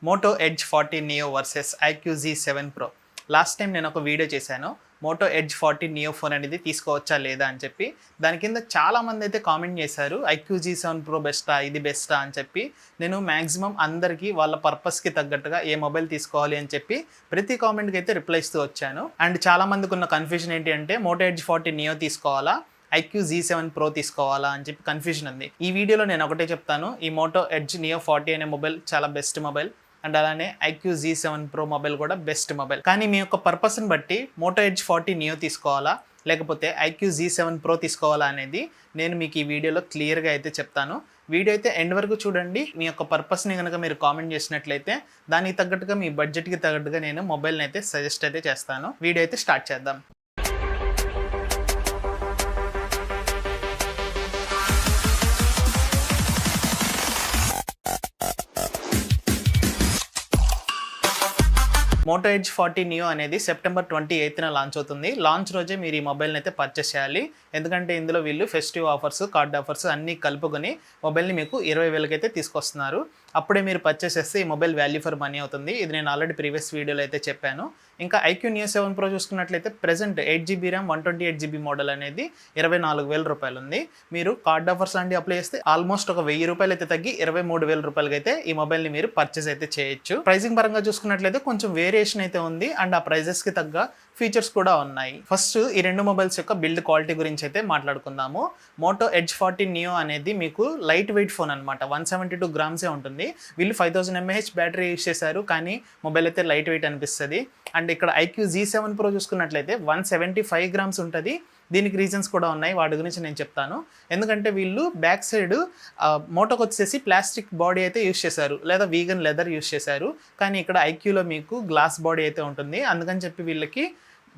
Moto Edge 40 Neo versus iQOO Z7 Pro. Last time నేను ఒక video చేశాను, Moto Edge 40 neo phone అనేది తీసుకోవచ్చా లేదా అని చెప్పి. దాని కింద చాలామంది అయితే కామెంట్ చేశారు, ఐక్యూ Z7 Pro బెస్టా, ఇది బెస్టా అని చెప్పి. నేను మ్యాక్సిమం అందరికీ వాళ్ళ పర్పస్కి తగ్గట్టుగా ఏ మొబైల్ తీసుకోవాలి అని చెప్పి ప్రతి కామెంట్కి అయితే రిప్లై ఇస్తూ వచ్చాను. అండ్ చాలామందికి ఉన్న కన్ఫ్యూజన్ ఏంటి అంటే, మోటో ఎడ్జ్ 40 నియో తీసుకోవాలా, ఐక్యూ Z7 Pro తీసుకోవాలా అని చెప్పి కన్ఫ్యూజన్ ఉంది. ఈ వీడియోలో నేను ఒకటే చెప్తాను, ఈ మోటో ఎడ్జ్ నియో 40 అనే మొబైల్ చాలా బెస్ట్ మొబైల్, అండ్ అలానే ఐక్యూ Z7 Pro మొబైల్ కూడా బెస్ట్ మొబైల్. కానీ మీ యొక్క పర్పస్ని బట్టి మోటో ఎడ్జ్ 40 నియో తీసుకోవాలా లేకపోతే ఐక్యూ Z7 Pro తీసుకోవాలా అనేది నేను మీకు ఈ వీడియోలో క్లియర్గా అయితే చెప్తాను. వీడియో అయితే ఎండ్ వరకు చూడండి. మీ యొక్క పర్పస్ని కనుక మీరు కామెంట్ చేసినట్లయితే దానికి తగ్గట్టుగా మీ బడ్జెట్కి తగ్గట్టుగా నేను మొబైల్ని అయితే సజెస్ట్ అయితే చేస్తాను. వీడియో అయితే స్టార్ట్ చేద్దాం. మోటో ఎడ్జ్ 40 నియో అనేది సెప్టెంబర్ 28న లాంచ్ అవుతుంది. లాంచ్ రోజే మీరు ఈ మొబైల్ని అయితే పర్చేస్ చేయాలి. ఎందుకంటే ఇందులో వీళ్ళు ఫెస్టివ్ ఆఫర్స్, కార్డ్ ఆఫర్స్ అన్నీ కలుపుకొని మొబైల్ని మీకు 20,000కి అయితే తీసుకొస్తున్నారు. అప్పుడే మీరు పర్చేస్ చేస్తే ఈ మొబైల్ వాల్యూ ఫర్ మనీ అవుతుంది. ఇది నేను ఆల్రెడీ ప్రీవియస్ వీడియోలో అయితే చెప్పాను. ఇంకా ఐక్యూ నియో 7 Pro చూసుకున్నట్లయితే present 8GB RAM 128GB model అనేది 24,000 రూపాయలు ఉంది. మీరు కార్డ్ ఆఫర్స్ లాంటివి అప్లై చేస్తే ఆల్మోస్ట్ ఒక 1000 రూపాయలు అయితే తగ్గి 23,000 రూపాయలకి అయితే ఈ మొబైల్ని మీరు పర్చేస్ అయితే చేయొచ్చు. ప్రైసింగ్ పరంగా చూసుకున్నట్లయితే కొంచెం వేరియేషన్ అయితే ఉంది, అండ్ ఆ ప్రైజెస్కి తగ్గ ఫీచర్స్ కూడా ఉన్నాయి. ఫస్ట్ ఈ రెండు మొబైల్స్ యొక్క బిల్డ్ క్వాలిటీ గురించి అయితే మాట్లాడుకుందాము. మోటో ఎడ్జ్ 40 నియో అనేది మీకు లైట్ వెయిట్ ఫోన్ అనమాట, 172 గ్రామ్సే ఉంటుంది. వీళ్ళు 5000 mAh బ్యాటరీ యూస్ చేశారు, కానీ మొబైల్ అయితే లైట్ వెయిట్ అనిపిస్తుంది. అండ్ ఇక్కడ ఐక్యూ Z7 Pro చూసుకున్నట్లయితే 175 గ్రామ్స్ ఉంటుంది. దీనికి రీజన్స్ కూడా ఉన్నాయి, వాటి గురించి నేను చెప్తాను. ఎందుకంటే వీళ్ళు బ్యాక్ సైడ్ మోటోకి వచ్చేసి ప్లాస్టిక్ బాడీ అయితే యూస్ చేశారు, లేదా వీగన్ లెదర్ యూస్ చేశారు. కానీ ఇక్కడ ఐక్యూలో మీకు గ్లాస్ బాడీ అయితే ఉంటుంది, అందుకని చెప్పి వీళ్ళకి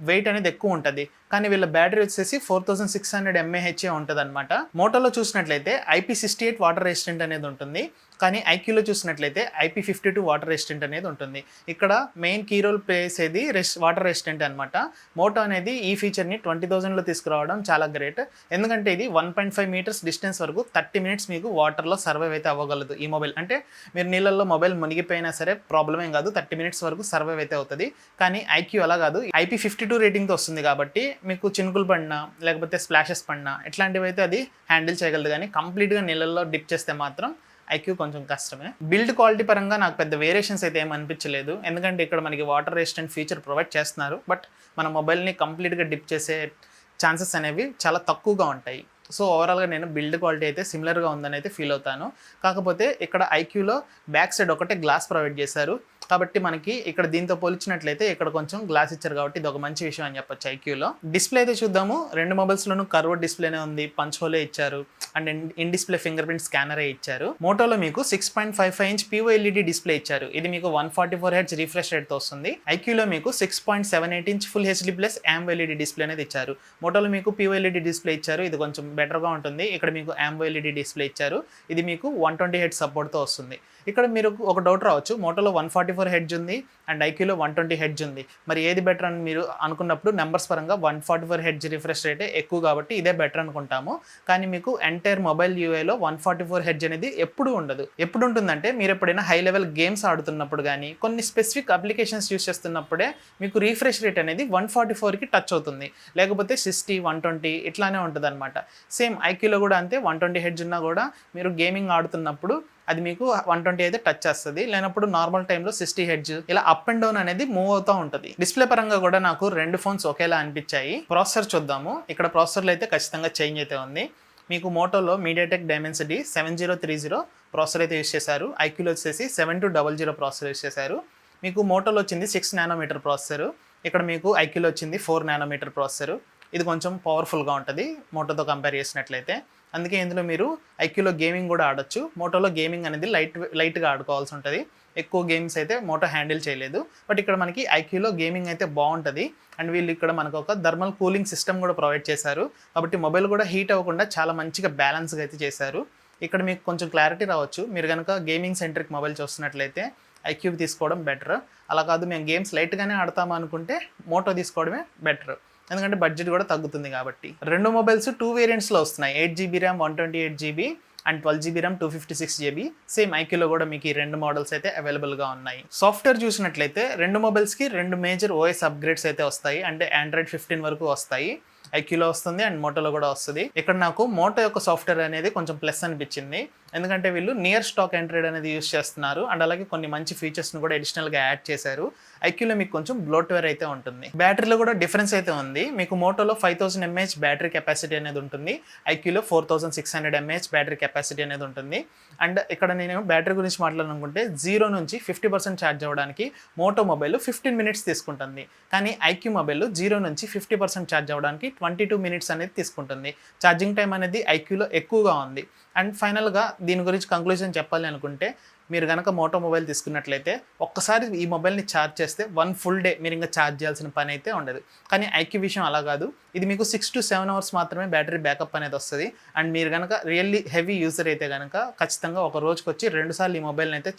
వెయిట్ అనేది ఎక్కువ ఉంటుంది. కానీ వీళ్ళ బ్యాటరీ వచ్చేసి 4600 mAh ఉంటుంది అనమాట. మోటోలో చూసినట్లయితే IP68 వాటర్ రెసిస్టెంట్ అనేది ఉంటుంది, కానీ ఐక్యూలో చూసినట్లయితే IP52 వాటర్ రెసిస్టెంట్ అనేది ఉంటుంది. ఇక్కడ మెయిన్ కీ రోల్ ప్లే చేసేది వాటర్ రెసిస్టెంట్ అనమాట. మోటో అనేది ఈ ఫీచర్ని 20,000లో తీసుకురావడం చాలా గ్రేట్. ఎందుకంటే ఇది 1.5 మీటర్స్ డిస్టెన్స్ వరకు 30 మినిట్స్ మీకు వాటర్లో సర్వైవ్ అయితే అవ్వగలదు ఈ మొబైల్. అంటే మీరు నీళ్ళల్లో మొబైల్ మునిగిపోయినా సరే ప్రాబ్లం ఏం కాదు, 30 మినిట్స్ వరకు సర్వైవ్ అయితే అవుతుంది. కానీ ఐక్యూ అలా కాదు, IP52 రేటింగ్తో వస్తుంది కాబట్టి మీకు చినుకులు పడినా లేకపోతే స్ప్లాషెస్ పడినా ఇట్లాంటివి అయితే అది హ్యాండిల్ చేయగలదు. కానీ కంప్లీట్గా నీళ్ళల్లో డిప్ చేస్తే మాత్రం ఐక్యూ కొంచెం కష్టమే. బిల్డ్ క్వాలిటీ పరంగా నాకు పెద్ద వేరియేషన్స్ అయితే ఏం అనిపించలేదు, ఎందుకంటే ఇక్కడ మనకి వాటర్ రెసిస్టెంట్ ఫీచర్ ప్రొవైడ్ చేస్తున్నారు. బట్ మన మొబైల్ని కంప్లీట్గా డిప్ చేసే ఛాన్సెస్ అనేవి చాలా తక్కువగా ఉంటాయి. సో ఓవరాల్గా నేను బిల్డ్ క్వాలిటీ అయితే సిమిలర్గా ఉందని అయితే ఫీల్ అవుతాను. కాకపోతే ఇక్కడ ఐక్యూలో బ్యాక్ సైడ్ ఒకటే గ్లాస్ ప్రొవైడ్ చేశారు, కాబట్టి మనకి ఇక్కడ దీంతో పోల్చినట్లయితే ఇక్కడ కొంచెం గ్లాస్ ఇచ్చారు, కాబట్టి ఇది ఒక మంచి విషయం అని చెప్పొచ్చు. ఐక్యూలో డిస్ప్లే అయితే చూద్దాము. రెండు మొబైల్స్లోనూ కర్వ్ డిస్ప్లేనే ఉంది, పంచ్ హోలే ఇచ్చారు, and in display finger print స్కానరే ఇచ్చారు. మోటోలో మీకు 6.55 ఇంచ్ POLED డిస్ప్లే ఇచ్చారు, ఇది మీకు 144 Hz రిఫ్రెష్ రేట్తో వస్తుంది. ఐక్యూలో మీకు 6.78 inch full HD plus AMOLED display అనేది ఇచ్చారు. మోటోలో మీకు POLED డిస్ప్లే ఇచ్చారు, ఇది కొంచెం బెటర్గా ఉంటుంది. ఇక్కడ మీకు AMOLED డిస్ప్లే ఇచ్చారు, ఇది మీకు 120 Hz సపోర్ట్తో వస్తుంది. ఇక్కడ మీరు ఒక డౌట్ రావచ్చు, మోటోలో 144 Hz ఉంది అండ్ ఐక్యూలో 120 Hz ఉంది, మరి ఏది బెటర్ అని మీరు అనుకున్నప్పుడు నెంబర్స్ పరంగా 144 Hz రిఫ్రెష్ రేటే ఎక్కువ కాబట్టి ఇదే బెటర్ అనుకుంటాము. కానీ మీకు ఎంటైర్ మొబైల్ యూఐలో 144 Hz అనేది ఎప్పుడు ఉండదు. ఎప్పుడు ఉంటుందంటే మీరు ఎప్పుడైనా హై లెవెల్ గేమ్స్ ఆడుతున్నప్పుడు కానీ కొన్ని స్పెసిఫిక్ అప్లికేషన్స్ యూస్ చేస్తున్నప్పుడే మీకు రిఫ్రెష్ రేట్ అనేది 144కి టచ్ అవుతుంది, లేకపోతే 60, 120 ఇట్లానే ఉంటుంది అనమాట. సేమ్ ఐక్యూలో కూడా అంతే, 120 Hz ఉన్నా కూడా మీరు గేమింగ్ ఆడుతున్నప్పుడు అది మీకు 120 అయితే టచ్ చేస్తుంది, లేనప్పుడు నార్మల్ టైంలో 60 Hz ఇలా అప్ అండ్ డౌన్ అనేది మూవ్ అవుతూ ఉంటుంది. డిస్ప్లే పరంగా కూడా నాకు రెండు ఫోన్స్ ఒకేలా అనిపించాయి. ప్రాసెసర్ చూద్దాము. ఇక్కడ ప్రాసెసర్లో అయితే ఖచ్చితంగా చేంజ్ అయితే ఉంది. మీకు మోటోలో మీడియాటెక్ డైమెన్సిటీ 7030 ప్రాసెసర్ అయితే యూస్ చేశారు, ఐక్యూలో వచ్చేసి 7200 ప్రాసెసర్ యూస్ చేశారు. మీకు మోటోలో వచ్చింది 6 nm ప్రాసెసర్, ఇక్కడ మీకు ఐక్యూలో వచ్చింది 4 nm ప్రాసెసర్. ఇది కొంచెం పవర్ఫుల్గా ఉంటుంది మోటోతో కంపేర్ చేసినట్లయితే. అందుకే ఇందులో మీరు ఐక్యూలో గేమింగ్ కూడా ఆడొచ్చు. మోటోలో గేమింగ్ అనేది లైట్గా ఆడుకోవాల్సి ఉంటుంది, ఎక్కువ గేమ్స్ అయితే మోటో హ్యాండిల్ చేయలేదు. బట్ ఇక్కడ మనకి ఐక్యూలో గేమింగ్ అయితే బాగుంటుంది. అండ్ వీళ్ళు ఇక్కడ మనకు ఒక థర్మల్ కూలింగ్ సిస్టమ్ కూడా ప్రొవైడ్ చేశారు, కాబట్టి మొబైల్ కూడా హీట్ అవ్వకుండా చాలా మంచిగా బ్యాలెన్స్గా అయితే చేశారు. ఇక్కడ మీకు కొంచెం క్లారిటీ రావచ్చు, మీరు కనుక గేమింగ్ సెంట్రిక్ మొబైల్ చూస్తున్నట్లయితే ఐక్యూ తీసుకోవడం బెటర్. అలా కాదు మేము గేమ్స్ లైట్గానే ఆడతాము అనుకుంటే మోటో తీసుకోవడమే బెటర్, ఎందుకంటే బడ్జెట్ కూడా తగ్గుతుంది కాబట్టి. రెండు మొబైల్స్ 2 వేరియంట్స్లో వస్తున్నాయి, 8GB RAM 128GB and 12 GB RAM 256 GB. Same ఐక్యూలో కూడా మీకు ఈ రెండు మోడల్స్ అయితే అవైలబుల్గా ఉన్నాయి. సాఫ్ట్వేర్ చూసినట్లయితే రెండు మొబైల్స్కి రెండు మేజర్ ఓఎస్ అప్గ్రేడ్స్ అయితే వస్తాయి. అంటే Android 15 వరకు వస్తాయి. ఐక్యూలో వస్తుంది అండ్ మోటోలో కూడా వస్తుంది. ఇక్కడ నాకు మోటో యొక్క సాఫ్ట్వేర్ అనేది కొంచెం ప్లస్ అనిపించింది. ఎందుకంటే వీళ్ళు నియర్ స్టాక్ ఎంట్రీడ్ అనేది యూస్ చేస్తున్నారు అండ్ అలాగే కొన్ని మంచి ఫీచర్స్ని కూడా అడిషనల్గా యాడ్ చేశారు. ఐక్యూలో మీకు కొంచెం బ్లోట్వేర్ అయితే ఉంటుంది. బ్యాటరీలో కూడా డిఫరెన్స్ అయితే ఉంది. మీకు మోటోలో 5000 mAh బ్యాటరీ కెపాసిటీ అనేది ఉంటుంది. ఐక్యూలో 4600 mAh బ్యాటరీ కెపాసిటీ అనేది ఉంటుంది. అండ్ ఇక్కడ నేను బ్యాటరీ గురించి మాట్లాడాలనుకుంటే 0 నుంచి 50% ఛార్జ్ అవ్వడానికి మోటో మొబైల్ 15 minutes తీసుకుంటుంది. కానీ ఐక్యూ మొబైల్ 0 నుంచి 50% ఛార్జ్ అవ్వడానికి 22 minutes అనేది తీసుకుంటుంది. ఛార్జింగ్ టైం అనేది ఐక్యూలో ఎక్కువగా ఉంది. అండ్ ఫైనల్గా దీని గురించి కంక్లూజన్ చెప్పాలి అనుకుంటే మీరు కనుక మోటో మొబైల్ తీసుకున్నట్లయితే ఒక్కసారి ఈ మొబైల్ని ఛార్జ్ చేస్తే 1 full day మీరు ఇంకా ఛార్జ్ చేయాల్సిన పని అయితే ఉండదు. కానీ ఐక్యూ విషయం అలా కాదు. ఇది మీకు 6 to 7 hours మాత్రమే బ్యాటరీ బ్యాకప్ అనేది వస్తుంది. అండ్ మీరు కనుక రియల్లీ హెవీ యూజర్ అయితే కనుక ఖచ్చితంగా ఒక రోజుకి వచ్చి 2 సార్లు ఈ మొబైల్ని అయితే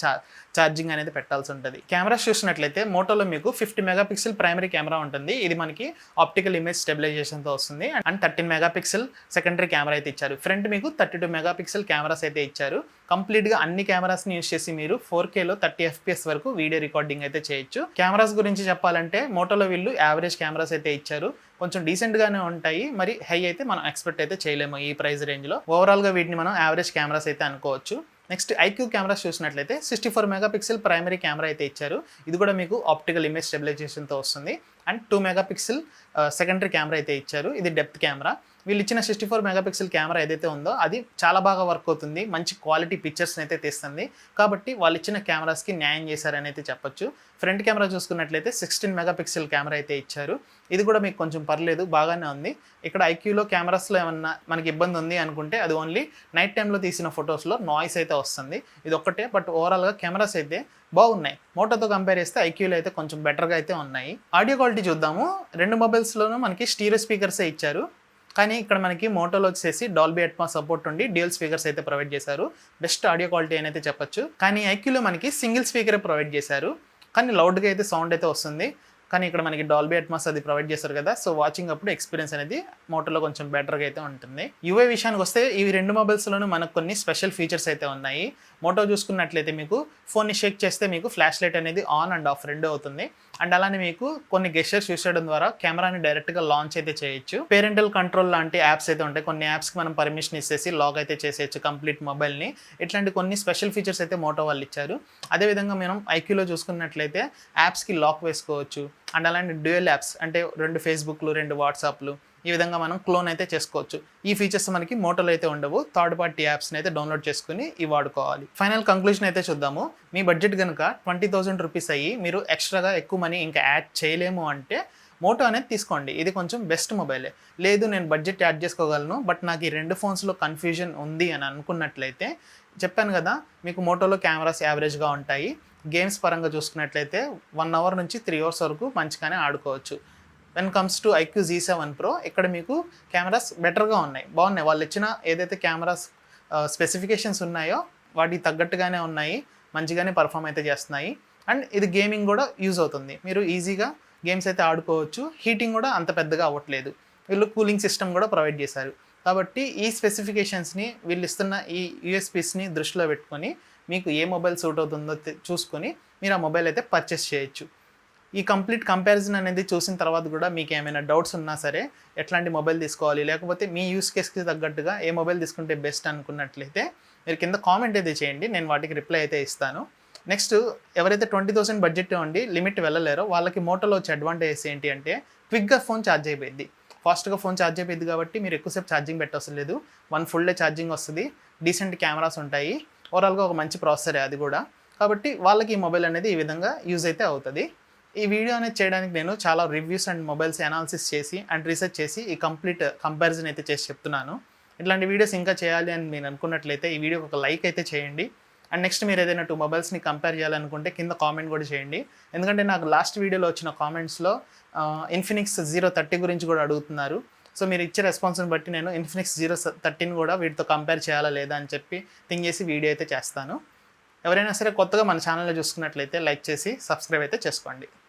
ఛార్జింగ్ అనేది పెట్టాల్సి ఉంటుంది. కెమెరాస్ చూసినట్లయితే మోటోలో మీకు 50 MP ప్రైమరీ కెమెరా ఉంటుంది. ఇది మనకి ఆప్టికల్ ఇమేజ్ స్టెబిలైజేషన్తో వస్తుంది. అండ్ 13 MP సెకండరీ కెమెరా అయితే ఇచ్చారు. ఫ్రంట్ మీకు 32 MP కెమెరాస్ అయితే ఇచ్చారు. కంప్లీట్గా అన్ని కెమెరాస్ని యూస్ చేసి మీరు 4Kలో 30 FPS వరకు వీడియో రికార్డింగ్ అయితే చేయొచ్చు. కెమెరాస్ గురించి చెప్పాలంటే మోటోలో వీళ్ళు యావరేజ్ కెమెరాస్ అయితే ఇచ్చారు. కొంచెం డీసెంట్గానే ఉంటాయి. మరి హై అయితే మనం ఎక్స్పెక్ట్ అయితే చేయలేము ఈ ప్రైస్ రేంజ్లో. ఓవరాల్గా వీటిని మనం యావరేజ్ కెమెరాస్ అయితే అనుకోవచ్చు. నెక్స్ట్ ఐక్యూ కెమెరాస్ చూసినట్లయితే 64 MP ప్రైమరీ కెమెరా అయితే ఇచ్చారు. ఇది కూడా మీకు ఆప్టికల్ ఇమేజ్ స్టెబిలైజేషన్తో వస్తుంది. అండ్ 2 MP సెకండరీ కెమెరా అయితే ఇచ్చారు. ఇది డెప్త్ కెమెరా. వీళ్ళు ఇచ్చిన 64 MP కెమెరా ఏదైతే ఉందో అది చాలా బాగా వర్క్ అవుతుంది. మంచి క్వాలిటీ పిక్చర్స్ని అయితే తీస్తుంది. కాబట్టి వాళ్ళు ఇచ్చిన కెమెరాస్కి న్యాయం చేశారని అయితే చెప్పొచ్చు. ఫ్రంట్ కెమెరా చూసుకున్నట్లయితే 16 MP కెమెరా అయితే ఇచ్చారు. ఇది కూడా మీకు కొంచెం పర్లేదు, బాగానే ఉంది. ఇక్కడ ఐక్యూలో కెమెరాస్లో ఏమన్నా మనకి ఇబ్బంది ఉంది అనుకుంటే అది ఓన్లీ నైట్ టైంలో తీసిన ఫొటోస్లో నాయిస్ అయితే వస్తుంది. ఇది ఒక్కటే. బట్ ఓవరాల్గా కెమెరాస్ అయితే బాగున్నాయి. మోటోతో కంపేర్ చేస్తే ఐక్యూలో అయితే కొంచెం బెటర్గా అయితే ఉన్నాయి. ఆడియో క్వాలిటీ చూద్దాము. రెండు మొబైల్స్లోనూ మనకి స్టీరియో స్పీకర్సే ఇచ్చారు. కానీ ఇక్కడ మనకి మోటోలో వచ్చేసి డాల్బీ అట్మాస్ సపోర్ట్ ఉండి డ్యూయల్ స్పీకర్స్ అయితే ప్రొవైడ్ చేశారు. బెస్ట్ ఆడియో క్వాలిటీ అయితే చెప్పొచ్చు. కానీ ఐక్యూలో మనకి సింగిల్ స్పీకరే ప్రొవైడ్ చేశారు. కానీ లౌడ్గా అయితే సౌండ్ అయితే వస్తుంది. కానీ ఇక్కడ మనకి డాల్బీ అట్మాస్ అది ప్రొవైడ్ చేస్తారు కదా, సో వాచింగ్ అప్పుడు ఎక్స్పీరియన్స్ అనేది మోటోలో కొంచెం బెటర్గా అయితే ఉంటుంది. యూఐ విషయానికి వస్తే ఈ రెండు మొబైల్స్లోనూ మనకు కొన్ని స్పెషల్ ఫీచర్స్ అయితే ఉన్నాయి. మోటో చూసుకున్నట్లయితే మీకు ఫోన్ని షేక్ చేస్తే మీకు ఫ్లాష్ లైట్ అనేది ఆన్ అండ్ ఆఫ్ రెండు అవుతుంది. అండ్ అలానే మీకు కొన్ని గెస్చర్స్ యూస్ చేయడం ద్వారా కెమెరాని డైరెక్ట్గా లాంచ్ అయితే చేయొచ్చు. పేరెంటల్ కంట్రోల్ లాంటి యాప్స్ అయితే ఉంటాయి. కొన్ని యాప్స్కి మనం పర్మిషన్ ఇచ్చేసి లాక్ అయితే చేసేయచ్చు కంప్లీట్ మొబైల్ని. ఇట్లాంటి కొన్ని స్పెషల్ ఫీచర్స్ అయితే మోటో వాళ్ళు ఇచ్చారు. అదేవిధంగా మనం ఐక్యూలో చూసుకున్నట్లయితే యాప్స్కి లాక్ వేసుకోవచ్చు. అండ్ అలాంటి డ్యూయల్ యాప్స్ అంటే 2 ఫేస్బుక్లు 2 వాట్సాప్లు ఈ విధంగా మనం క్లోన్ అయితే చేసుకోవచ్చు. ఈ ఫీచర్స్ మనకి మోటోలో అయితే ఉండవు. థర్డ్ పార్టీ యాప్స్ని అయితే డౌన్లోడ్ చేసుకుని ఇవి వాడుకోవాలి. ఫైనల్ కంక్లూజన్ అయితే చూద్దాము. మీ బడ్జెట్ కనుక 20,000 రూపీస్ అయ్యి మీరు ఎక్స్ట్రాగా ఎక్కువ మనీ ఇంకా యాడ్ చేయలేము అంటే మోటో అనేది తీసుకోండి. ఇది కొంచెం బెస్ట్ మొబైలే. లేదు నేను బడ్జెట్ యాడ్ చేసుకోగలను బట్ నాకు ఈ రెండు ఫోన్స్లో కన్ఫ్యూజన్ ఉంది అని అనుకున్నట్లయితే చెప్పాను కదా, మీకు మోటోలో కెమెరాస్ యావరేజ్గా ఉంటాయి. గేమ్స్ పరంగా చూసుకున్నట్లయితే 1 hour నుంచి 3 hours వరకు మంచిగానే ఆడుకోవచ్చు. When comes to iQOO Z7 Pro ఇక్కడ మీకు కెమెరాస్ బెటర్గా ఉన్నాయి, బాగున్నాయి. వాళ్ళు ఇచ్చిన ఏదైతే కెమెరాస్ స్పెసిఫికేషన్స్ ఉన్నాయో వాటికి తగ్గట్టుగానే ఉన్నాయి, మంచిగానే పర్ఫామ్ అయితే చేస్తున్నాయి. అండ్ ఇది గేమింగ్ కూడా యూజ్ అవుతుంది. మీరు ఈజీగా గేమ్స్ అయితే ఆడుకోవచ్చు. హీటింగ్ కూడా అంత పెద్దగా అవ్వట్లేదు. వీళ్ళు కూలింగ్ సిస్టమ్ కూడా ప్రొవైడ్ చేశారు. కాబట్టి ఈ స్పెసిఫికేషన్స్ని వీళ్ళు ఇస్తున్న ఈ యూఎస్పీస్ని దృష్టిలో పెట్టుకొని మీకు ఏ మొబైల్ సూట్ అవుతుందో చూసుకొని మీరు ఆ మొబైల్ అయితే పర్చేస్ చేయొచ్చు. ఈ కంప్లీట్ కంపారిజన్ అనేది చూసిన తర్వాత కూడా మీకు ఏమైనా డౌట్స్ ఉన్నా సరే ఎట్లాంటి మొబైల్ తీసుకోవాలి లేకపోతే మీ యూస్ కేస్కి తగ్గట్టుగా ఏ మొబైల్ తీసుకుంటే బెస్ట్ అనుకున్నట్లయితే మీరు కింద కామెంట్ అయితే చేయండి. నేను వాటికి రిప్లై అయితే ఇస్తాను. నెక్స్ట్ ఎవరైతే 20,000 బడ్జెట్ ఉండి లిమిట్ వెళ్ళలేరో వాళ్ళకి మోటోలో వచ్చే అడ్వాంటేజెస్ ఏంటి అంటే క్విక్గా ఫోన్ ఛార్జ్ అయిపోయింది, ఫాస్ట్గా ఫోన్ ఛార్జ్ అయిపోయింది. కాబట్టి మీరు ఎక్కువసేపు ఛార్జింగ్ పెట్టవసరం లేదు. 1 full day ఛార్జింగ్ వస్తుంది. డీసెంట్ కెమెరాస్ ఉంటాయి. ఓవరాల్గా ఒక మంచి ప్రాసెసరే అది కూడా. కాబట్టి వాళ్ళకి ఈ మొబైల్ అనేది ఈ విధంగా యూజ్ అయితే అవుతుంది. ఈ వీడియో అనేది చేయడానికి నేను చాలా రివ్యూస్ అండ్ మొబైల్స్ అనాలిసిస్ చేసి అండ్ రీసెర్చ్ చేసి ఈ కంప్లీట్ కంపారిజన్ అయితే చేసి చెప్తున్నాను. ఇట్లాంటి వీడియోస్ ఇంకా చేయాలి అని మీరు అనుకున్నట్లయితే ఈ వీడియోకి ఒక లైక్ అయితే చేయండి. అండ్ నెక్స్ట్ మీరు ఏదైనా 2 మొబైల్స్ని కంపేర్ చేయాలనుకుంటే కింద కామెంట్ కూడా చేయండి. ఎందుకంటే నాకు లాస్ట్ వీడియోలో వచ్చిన కామెంట్స్లో ఇన్ఫినిక్స్ 030 గురించి కూడా అడుగుతున్నారు. సో మీరు ఇచ్చే రెస్పాన్స్ని బట్టి నేను ఇన్ఫినిక్స్ 030 కూడా వీటితో కంపేర్ చేయాలా లేదా అని చెప్పి థింక్ చేసి వీడియో అయితే చేస్తాను. ఎవరైనా సరే కొత్తగా మన ఛానల్లో చూసుకున్నట్లయితే లైక్ చేసి సబ్స్క్రైబ్ అయితే చేసుకోండి.